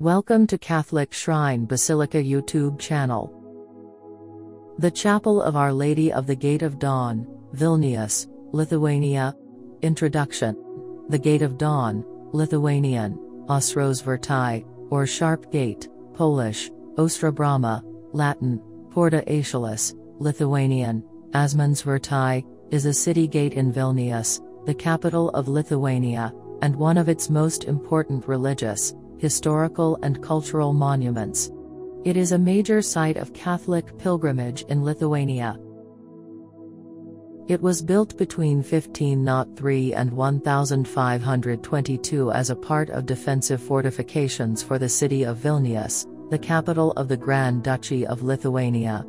Welcome to Catholic Shrine Basilica YouTube channel. The Chapel of Our Lady of the Gate of Dawn, Vilnius, Lithuania. Introduction. The Gate of Dawn, Lithuanian, Ašmens Vartai, or Sharp Gate, Polish, Ostra Brama, Latin, Porta Acialis, Lithuanian, Ašmens Vartai, is a city gate in Vilnius, the capital of Lithuania, and one of its most important religious, historical and cultural monuments. It is a major site of Catholic pilgrimage in Lithuania. It was built between 1503 and 1522 as a part of defensive fortifications for the city of Vilnius, the capital of the Grand Duchy of Lithuania.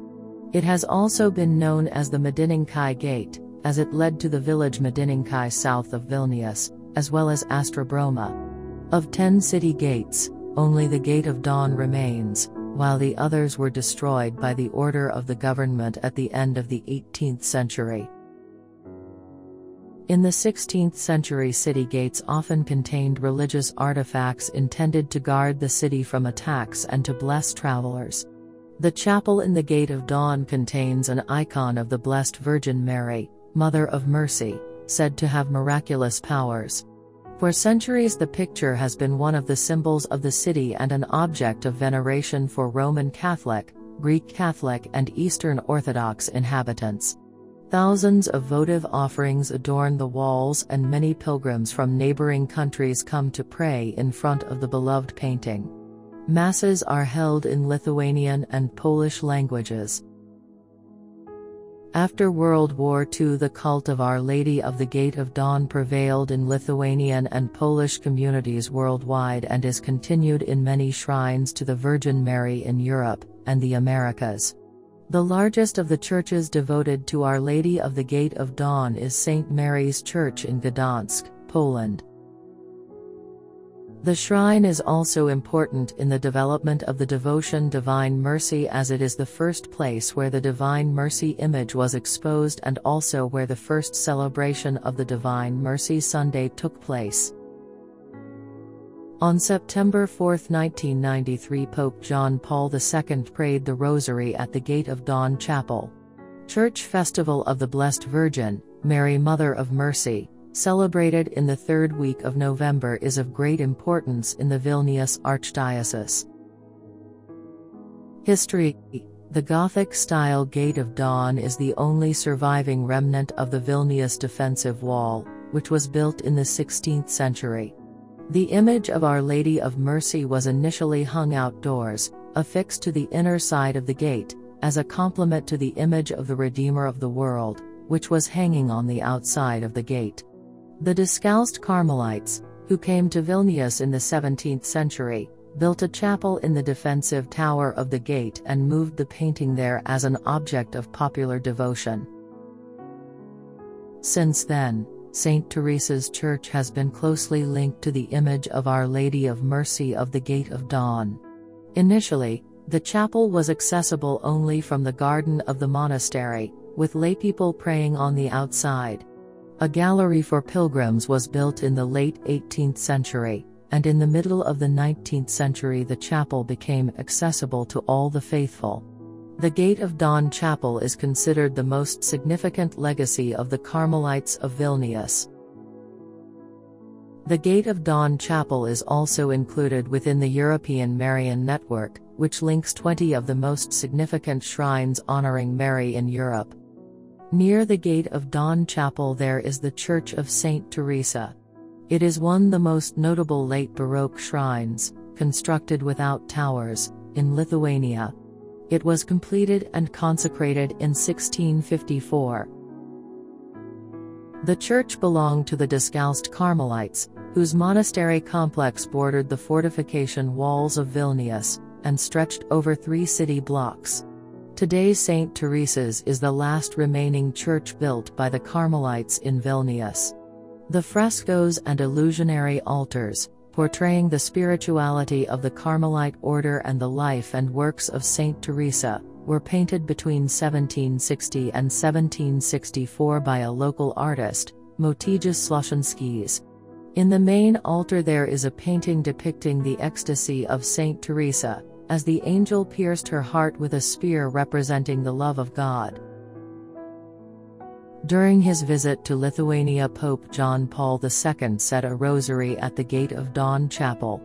It has also been known as the Medininkai Gate, as it led to the village Medininkai south of Vilnius, as well as Ostra Brama. Of 10 city gates, only the Gate of Dawn remains, while the others were destroyed by the order of the government at the end of the 18th century. In the 16th century, city gates often contained religious artifacts intended to guard the city from attacks and to bless travelers. The chapel in the Gate of Dawn contains an icon of the Blessed Virgin Mary, Mother of Mercy, said to have miraculous powers. For centuries, the picture has been one of the symbols of the city and an object of veneration for Roman Catholic, Greek Catholic, and Eastern Orthodox inhabitants. Thousands of votive offerings adorn the walls, and many pilgrims from neighboring countries come to pray in front of the beloved painting. Masses are held in Lithuanian and Polish languages. After World War II, the cult of Our Lady of the Gate of Dawn prevailed in Lithuanian and Polish communities worldwide and is continued in many shrines to the Virgin Mary in Europe and the Americas. The largest of the churches devoted to Our Lady of the Gate of Dawn is St. Mary's Church in Gdansk, Poland. The shrine is also important in the development of the devotion Divine Mercy, as it is the first place where the Divine Mercy image was exposed and also where the first celebration of the Divine Mercy Sunday took place. On September 4, 1993, Pope John Paul II prayed the Rosary at the Gate of Dawn Chapel. Church Festival of the Blessed Virgin, Mary Mother of Mercy, celebrated in the third week of November, is of great importance in the Vilnius Archdiocese. History. The Gothic-style Gate of Dawn is the only surviving remnant of the Vilnius defensive wall, which was built in the 16th century. The image of Our Lady of Mercy was initially hung outdoors, affixed to the inner side of the gate, as a complement to the image of the Redeemer of the world, which was hanging on the outside of the gate. The Discalced Carmelites, who came to Vilnius in the 17th century, built a chapel in the defensive tower of the gate and moved the painting there as an object of popular devotion. Since then, St. Teresa's Church has been closely linked to the image of Our Lady of Mercy of the Gate of Dawn. Initially, the chapel was accessible only from the garden of the monastery, with laypeople praying on the outside. A gallery for pilgrims was built in the late 18th century, and in the middle of the 19th century the chapel became accessible to all the faithful. The Gate of Dawn Chapel is considered the most significant legacy of the Carmelites of Vilnius. The Gate of Dawn Chapel is also included within the European Marian network, which links 20 of the most significant shrines honoring Mary in Europe. Near the Gate of Dawn Chapel there is the Church of St. Teresa. It is one of the most notable late Baroque shrines, constructed without towers, in Lithuania. It was completed and consecrated in 1654. The church belonged to the Discalced Carmelites, whose monastery complex bordered the fortification walls of Vilnius, and stretched over 3 city blocks. Today St. Teresa's is the last remaining church built by the Carmelites in Vilnius. The frescoes and illusionary altars, portraying the spirituality of the Carmelite order and the life and works of St. Teresa, were painted between 1760 and 1764 by a local artist, Motiejas Slušenskis. In the main altar there is a painting depicting the ecstasy of Saint Teresa, as the angel pierced her heart with a spear representing the love of God. During his visit to Lithuania, Pope John Paul II said a rosary at the Gate of Dawn Chapel.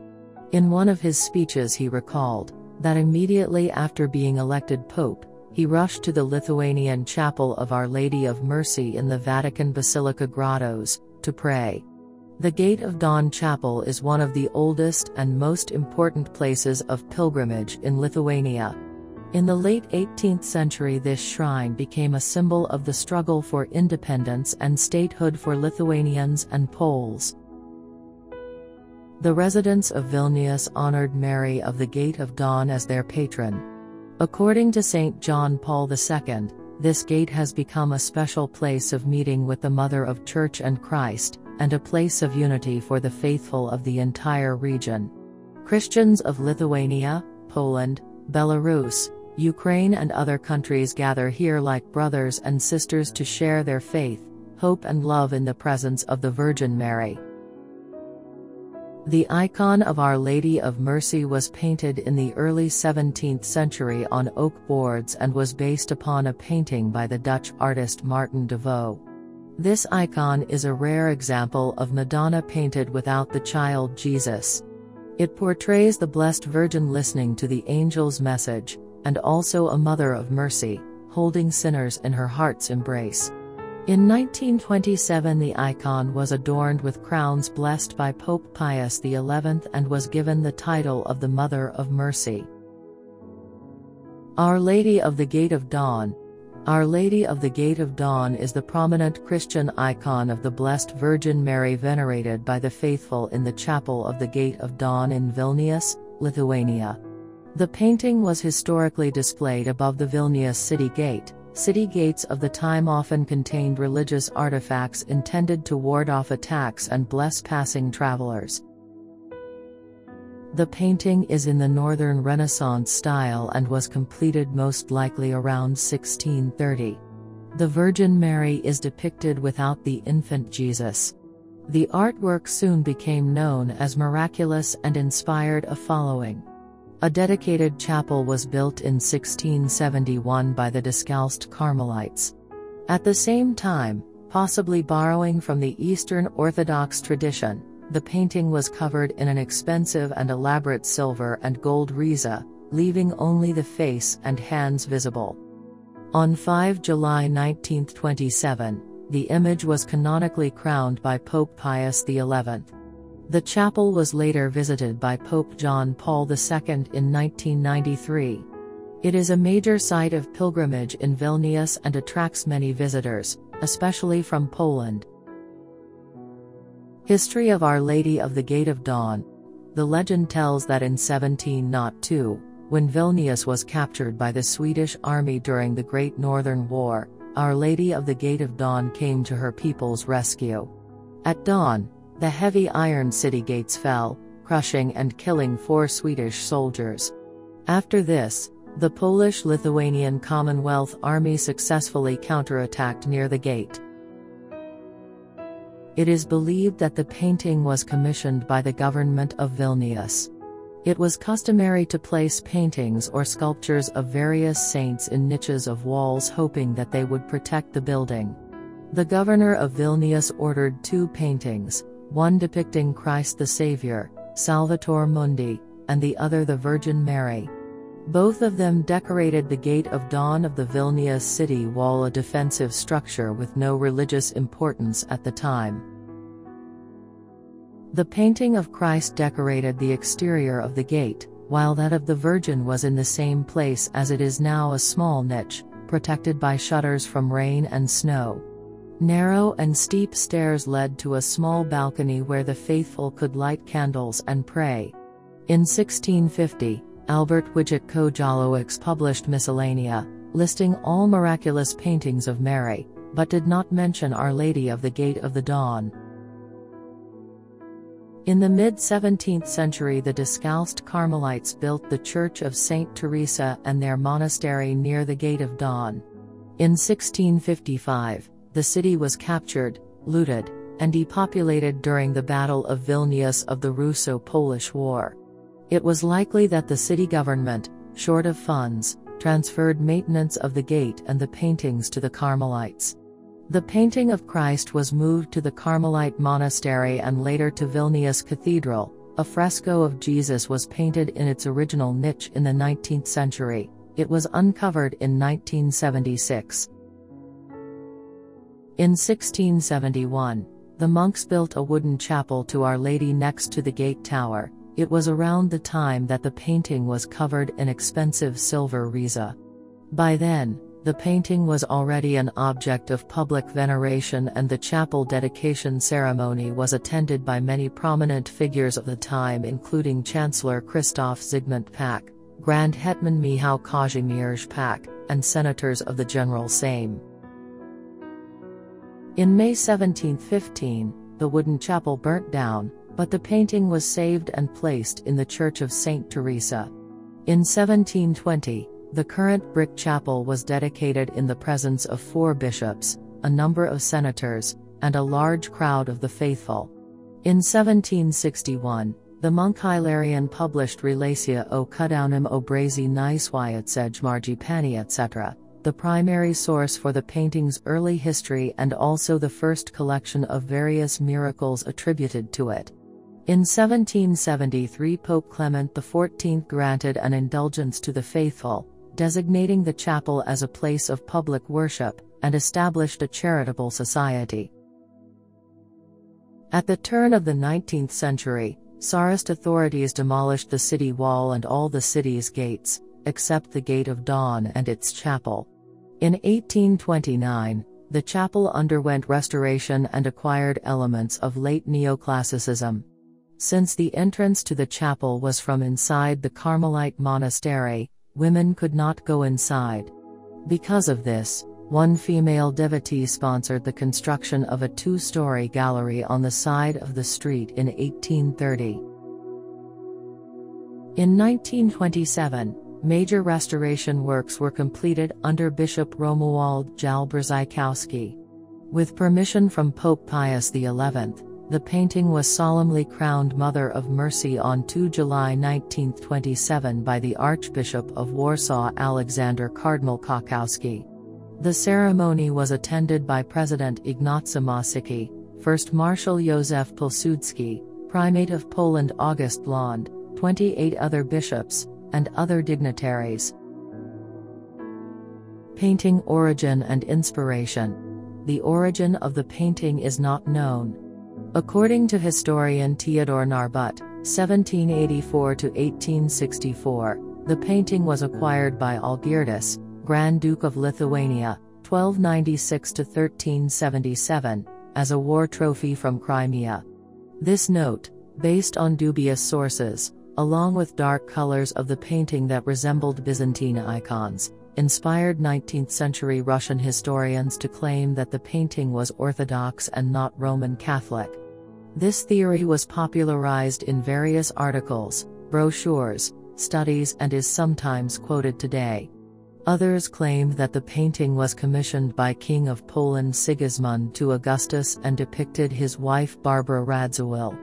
In one of his speeches he recalled that immediately after being elected Pope, he rushed to the Lithuanian Chapel of Our Lady of Mercy in the Vatican Basilica grottos, to pray. The Gate of Dawn Chapel is one of the oldest and most important places of pilgrimage in Lithuania. In the late 18th century this shrine became a symbol of the struggle for independence and statehood for Lithuanians and Poles. The residents of Vilnius honored Mary of the Gate of Dawn as their patron. According to St. John Paul II, this gate has become a special place of meeting with the Mother of Church and Christ, and a place of unity for the faithful of the entire region. Christians of Lithuania, Poland, Belarus, Ukraine and other countries gather here like brothers and sisters to share their faith, hope and love in the presence of the Virgin Mary. The icon of Our Lady of Mercy was painted in the early 17th century on oak boards and was based upon a painting by the Dutch artist Martin de Vaux. This icon is a rare example of Madonna painted without the child Jesus. It portrays the Blessed Virgin listening to the angel's message, and also a Mother of Mercy, holding sinners in her heart's embrace. In 1927 the icon was adorned with crowns blessed by Pope Pius XI and was given the title of the Mother of Mercy. Our Lady of the Gate of Dawn. Our Lady of the Gate of Dawn is the prominent Christian icon of the Blessed Virgin Mary venerated by the faithful in the Chapel of the Gate of Dawn in Vilnius, Lithuania. The painting was historically displayed above the Vilnius city gate. City gates of the time often contained religious artifacts intended to ward off attacks and bless passing travelers. The painting is in the Northern Renaissance style and was completed most likely around 1630. The Virgin Mary is depicted without the infant Jesus. The artwork soon became known as miraculous and inspired a following. A dedicated chapel was built in 1671 by the Discalced Carmelites. At the same time, possibly borrowing from the Eastern Orthodox tradition, the painting was covered in an expensive and elaborate silver and gold riza, leaving only the face and hands visible. On 5 July 1927, the image was canonically crowned by Pope Pius XI. The chapel was later visited by Pope John Paul II in 1993. It is a major site of pilgrimage in Vilnius and attracts many visitors, especially from Poland. History of Our Lady of the Gate of Dawn. The legend tells that in 1702, when Vilnius was captured by the Swedish army during the Great Northern War, Our Lady of the Gate of Dawn came to her people's rescue. At dawn, the heavy iron city gates fell, crushing and killing 4 Swedish soldiers. After this, the Polish-Lithuanian Commonwealth Army successfully counterattacked near the gate. It is believed that the painting was commissioned by the government of Vilnius. It was customary to place paintings or sculptures of various saints in niches of walls hoping that they would protect the building. The governor of Vilnius ordered 2 paintings, one depicting Christ the Savior, Salvator Mundi, and the other the Virgin Mary. Both of them decorated the Gate of Dawn of the Vilnius city wall, a defensive structure with no religious importance at the time. The painting of Christ decorated the exterior of the gate, while that of the Virgin was in the same place as it is now, a small niche, protected by shutters from rain and snow. Narrow and steep stairs led to a small balcony where the faithful could light candles and pray. In 1650, Albert Wojciech published Miscellanea, listing all miraculous paintings of Mary, but did not mention Our Lady of the Gate of the Dawn. In the mid-17th century the Discalced Carmelites built the Church of Saint Teresa and their monastery near the Gate of Dawn. In 1655, the city was captured, looted, and depopulated during the Battle of Vilnius of the Russo-Polish War. It was likely that the city government, short of funds, transferred maintenance of the gate and the paintings to the Carmelites. The painting of Christ was moved to the Carmelite monastery and later to Vilnius Cathedral. A fresco of Jesus was painted in its original niche in the 19th century. It was uncovered in 1976. In 1671, the monks built a wooden chapel to Our Lady next to the gate tower. It was around the time that the painting was covered in expensive silver riza. By then, the painting was already an object of public veneration, and the chapel dedication ceremony was attended by many prominent figures of the time, including Chancellor Krzysztof Zygmunt Pak, Grand Hetman Michał Kazimierz Pak, and senators of the General Sejm. In May 1715, the wooden chapel burnt down, but the painting was saved and placed in the Church of St. Teresa. In 1720, the current brick chapel was dedicated in the presence of 4 bishops, a number of senators, and a large crowd of the faithful. In 1761, the monk Hilarion published Relacja o Cudownym obrazie Najswiatszej Margipani etc., the primary source for the painting's early history and also the first collection of various miracles attributed to it. In 1773, Pope Clement XIV granted an indulgence to the faithful, designating the chapel as a place of public worship, and established a charitable society. At the turn of the 19th century, Tsarist authorities demolished the city wall and all the city's gates, except the Gate of Dawn and its chapel. In 1829, the chapel underwent restoration and acquired elements of late neoclassicism. Since the entrance to the chapel was from inside the Carmelite monastery, women could not go inside. Because of this, one female devotee sponsored the construction of a 2-story gallery on the side of the street in 1830. In 1927, major restoration works were completed under Bishop Romuald Jalbrzykowski. With permission from Pope Pius XI, the painting was solemnly crowned Mother of Mercy on 2 July 1927 by the Archbishop of Warsaw Alexander Cardinal Kokowski. The ceremony was attended by President Ignacy Mościcki, First Marshal Józef Pilsudski, Primate of Poland August Blond, 28 other bishops, and other dignitaries. Painting origin and inspiration. The origin of the painting is not known. According to historian Theodor Narbut, 1784–1864, the painting was acquired by Algirdas, Grand Duke of Lithuania, 1296–1377, as a war trophy from Crimea. This note, based on dubious sources, along with dark colors of the painting that resembled Byzantine icons, inspired 19th-century Russian historians to claim that the painting was Orthodox and not Roman Catholic. This theory was popularized in various articles, brochures, studies, and is sometimes quoted today. Others claim that the painting was commissioned by King of Poland Sigismund to Augustus and depicted his wife Barbara Radziwiłł.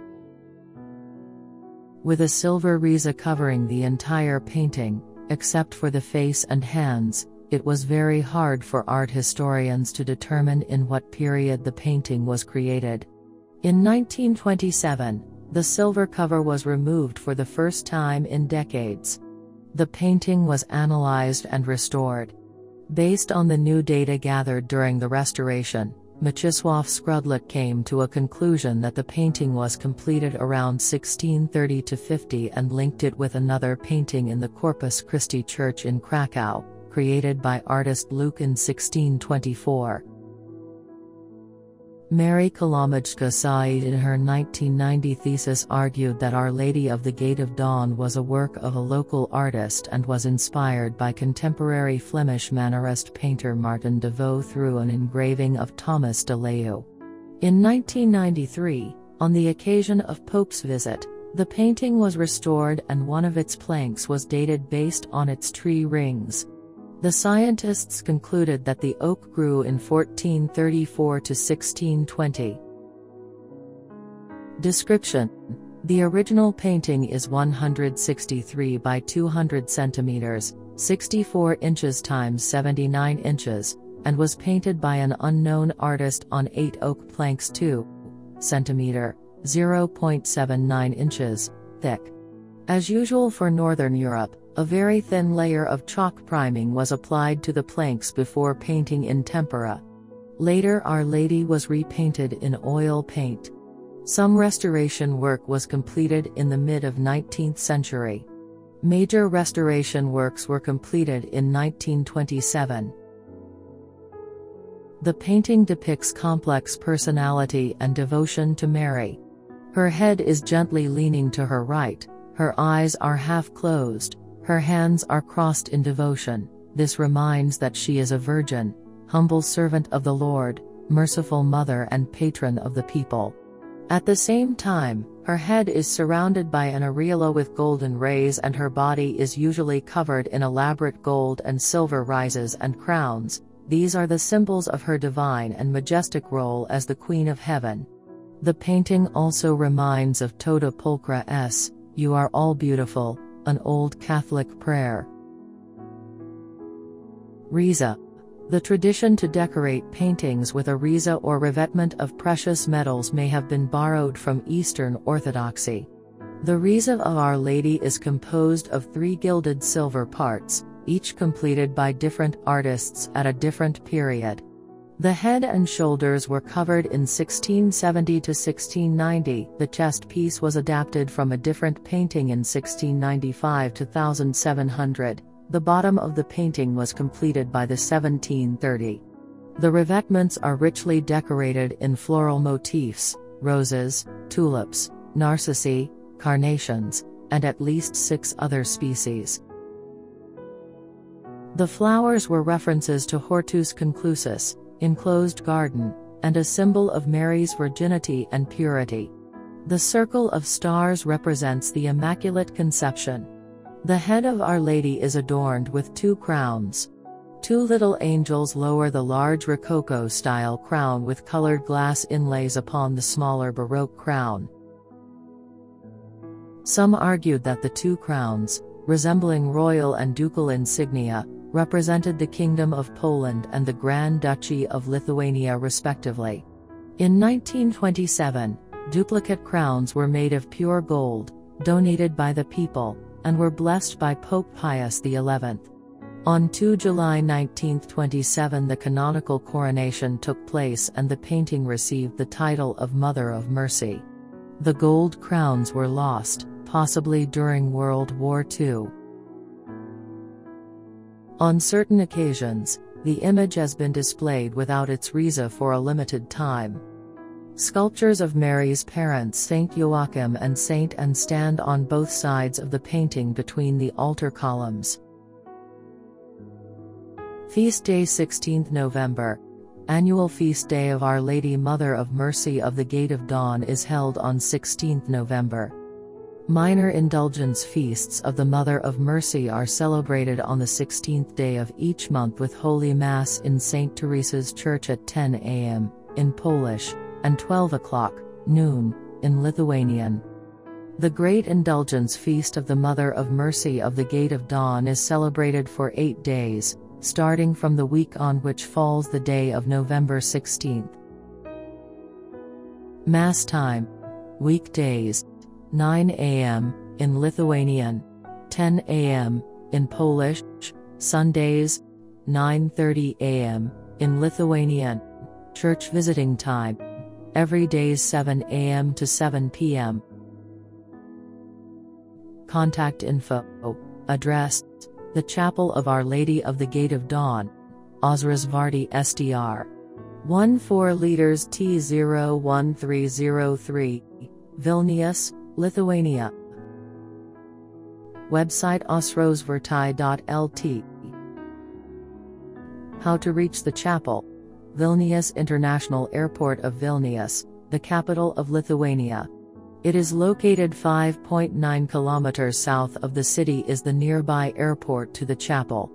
With a silver riza covering the entire painting, except for the face and hands, it was very hard for art historians to determine in what period the painting was created. In 1927, the silver cover was removed for the first time in decades. The painting was analyzed and restored. Based on the new data gathered during the restoration, Mieczysław Skrudlik came to a conclusion that the painting was completed around 1630–50 and linked it with another painting in the Corpus Christi Church in Krakow, created by artist Luke in 1624. Mary Kolomajska-Said in her 1990 thesis argued that Our Lady of the Gate of Dawn was a work of a local artist and was inspired by contemporary Flemish Mannerist painter Martin de Vaux through an engraving of Thomas de Leeuw. In 1993, on the occasion of Pope's visit, the painting was restored and one of its planks was dated based on its tree rings. The scientists concluded that the oak grew in 1434 to 1620. Description: the original painting is 163 by 200 centimeters, 64 inches x 79 inches, and was painted by an unknown artist on 8 oak planks 2 cm, 0.79 inches, thick. As usual for Northern Europe, a very thin layer of chalk priming was applied to the planks before painting in tempera. Later Our Lady was repainted in oil paint. Some restoration work was completed in the mid of 19th century. Major restoration works were completed in 1927. The painting depicts complex personality and devotion to Mary. Her head is gently leaning to her right, her eyes are half closed, her hands are crossed in devotion. This reminds that she is a virgin, humble servant of the Lord, merciful mother and patron of the people. At the same time, her head is surrounded by an aureola with golden rays and her body is usually covered in elaborate gold and silver rises and crowns. These are the symbols of her divine and majestic role as the Queen of Heaven. The painting also reminds of Toda Pulchra S, You Are All Beautiful, an old Catholic prayer. Riza. The tradition to decorate paintings with a riza or revetment of precious metals may have been borrowed from Eastern Orthodoxy. The riza of Our Lady is composed of 3 gilded silver parts, each completed by different artists at a different period. The head and shoulders were covered in 1670 to 1690. The chest piece was adapted from a different painting in 1695 to 1700. The bottom of the painting was completed by the 1730. The revetments are richly decorated in floral motifs, roses, tulips, narcissi, carnations, and at least 6 other species. The flowers were references to Hortus Conclusus, enclosed garden, and a symbol of Mary's virginity and purity. The circle of stars represents the Immaculate Conception. The head of Our Lady is adorned with 2 crowns. 2 little angels lower the large Rococo-style crown with colored glass inlays upon the smaller Baroque crown. Some argued that the 2 crowns, resembling royal and ducal insignia, represented the Kingdom of Poland and the Grand Duchy of Lithuania respectively. In 1927, duplicate crowns were made of pure gold, donated by the people, and were blessed by Pope Pius XI. On 2 July 1927 the canonical coronation took place and the painting received the title of Mother of Mercy. The gold crowns were lost, possibly during World War II. On certain occasions, the image has been displayed without its riza for a limited time. Sculptures of Mary's parents Saint Joachim and Saint Anne stand on both sides of the painting between the altar columns. Feast Day 16th November. Annual Feast Day of Our Lady Mother of Mercy of the Gate of Dawn is held on 16th November. Minor indulgence feasts of the Mother of Mercy are celebrated on the 16th day of each month with Holy Mass in St. Teresa's Church at 10 a.m. in Polish, and 12 o'clock, noon, in Lithuanian. The Great Indulgence Feast of the Mother of Mercy of the Gate of Dawn is celebrated for 8 days, starting from the week on which falls the day of November 16th. Mass time. Weekdays, 9 a.m., in Lithuanian, 10 a.m., in Polish, Sundays, 9:30 a.m., in Lithuanian. Church visiting time. Every days 7 a.m. to 7 p.m. Contact info. Address: The Chapel of Our Lady of the Gate of Dawn, Ašmens Vartai STR. 14 liters T01303, Vilnius, Lithuania. Website osrosvartai.lt. How to reach the chapel. Vilnius International Airport of Vilnius, the capital of Lithuania. It is located 5.9 kilometers south of the city is the nearby airport to the chapel.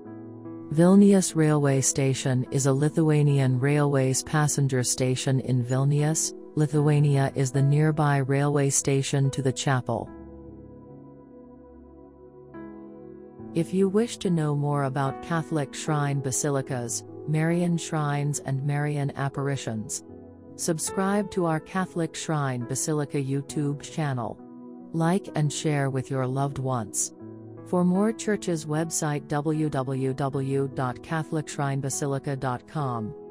Vilnius Railway Station is a Lithuanian Railways passenger station in Vilnius, Lithuania is the nearby railway station to the chapel. If you wish to know more about Catholic shrine basilicas, Marian shrines and Marian apparitions, subscribe to our Catholic Shrine Basilica YouTube channel. Like and share with your loved ones. For more churches website www.catholicshrinebasilica.com.